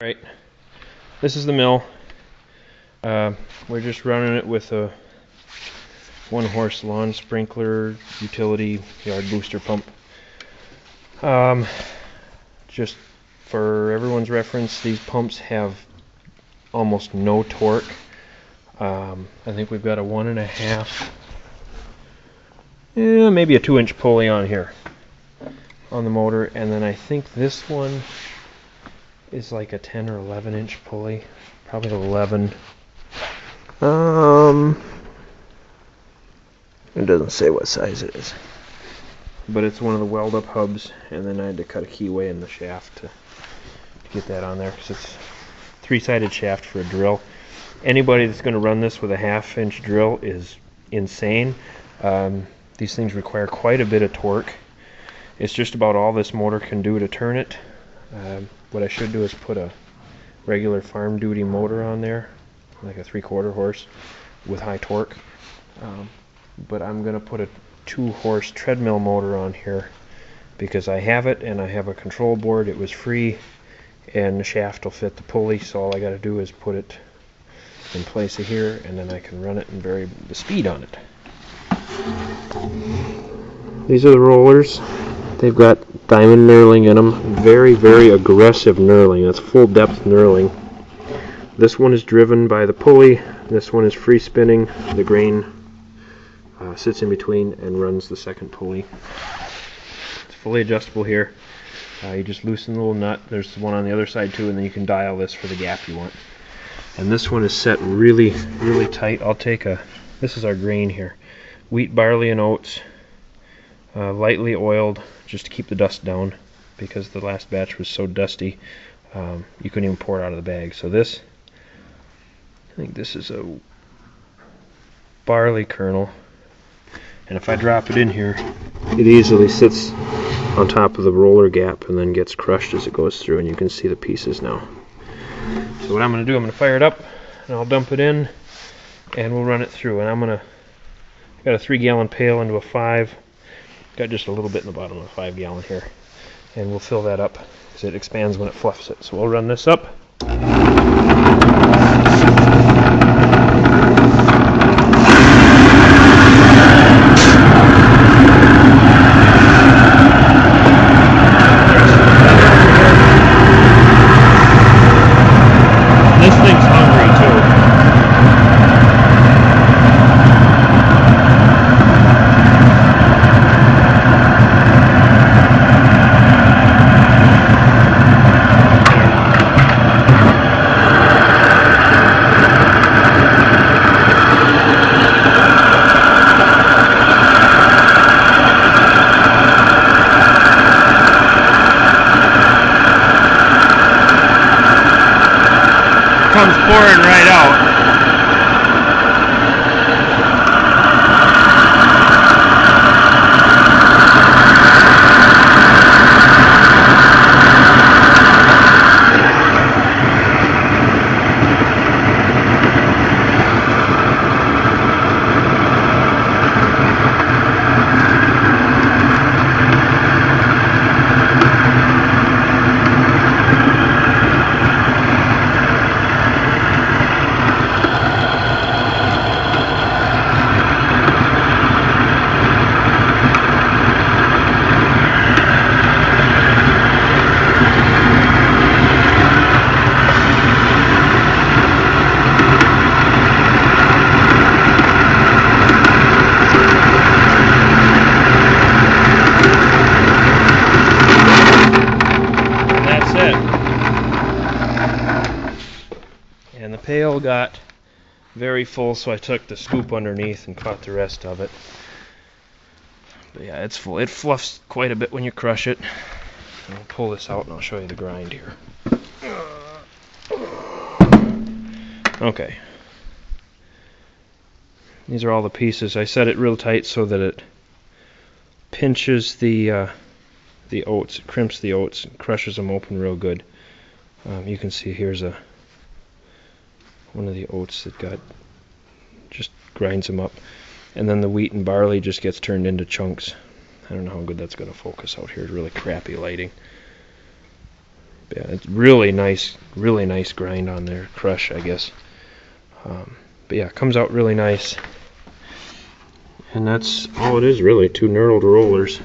Right, this is the mill. We're just running it with a 1-horse lawn sprinkler utility yard booster pump. Just for everyone's reference, these pumps have almost no torque. I think we've got a 1.5, maybe a 2-inch pulley on here on the motor, and then I think this one is like a 10 or 11-inch pulley, probably 11. It doesn't say what size it is, but it's one of the weld-up hubs, and then I had to cut a keyway in the shaft to get that on there because it's a 3-sided shaft for a drill. Anybody that's going to run this with a 1/2-inch drill is insane. These things require quite a bit of torque. It's just about all this motor can do to turn it. What I should do is put a regular farm duty motor on there, like a 3/4 horse with high torque. But I'm going to put a 2-horse treadmill motor on here because I have it and I have a control board. It was free and the shaft will fit the pulley, so all I got to do is put it in place of here and then I can run it and vary the speed on it. These are the rollers. They've got diamond knurling in them. Very, very aggressive knurling. That's full depth knurling. This one is driven by the pulley. This one is free spinning. The grain sits in between and runs the second pulley. It's fully adjustable here. You just loosen the little nut. There's one on the other side too, and then you can dial this for the gap you want. And this one is set really, really tight. I'll take this is our grain here. Wheat, barley, and oats. Lightly oiled just to keep the dust down because the last batch was so dusty you couldn't even pour it out of the bag. So I think this is a barley kernel, and if I drop it in here it easily sits on top of the roller gap and then gets crushed as it goes through, and you can see the pieces now. So what I'm going to do, I'm going to fire it up and I'll dump it in and we'll run it through. And got a 3-gallon pail into a 5. Got just a little bit in the bottom of a 5-gallon here, and we'll fill that up because it expands when it fluffs it. So we'll run this up. This thing's hungry too. Comes pouring right out. And the pail got very full, so I took the scoop underneath and caught the rest of it. But yeah, it's full. It fluffs quite a bit when you crush it. I'll pull this out and I'll show you the grind here. Okay. These are all the pieces. I set it real tight so that it pinches the oats, it crimps the oats, and crushes them open real good. You can see here's one of the oats that just grinds them up, and then the wheat and barley just gets turned into chunks. I don't know how good that's going to focus out here. It's really crappy lighting. Yeah, it's really nice grind on there, crush, I guess. But yeah, it comes out really nice. And that's all it is really, 2 knurled rollers.